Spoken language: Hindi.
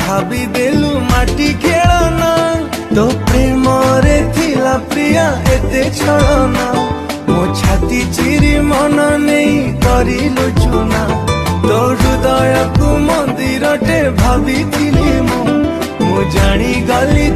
भाभी देलु माटी खेलना तो प्रेम रे थिला प्रिया एते छलना मो छाती चिरी मन नहीं करिलु चुना तो हृदय को मंदिर टे भाभी मु जानी गली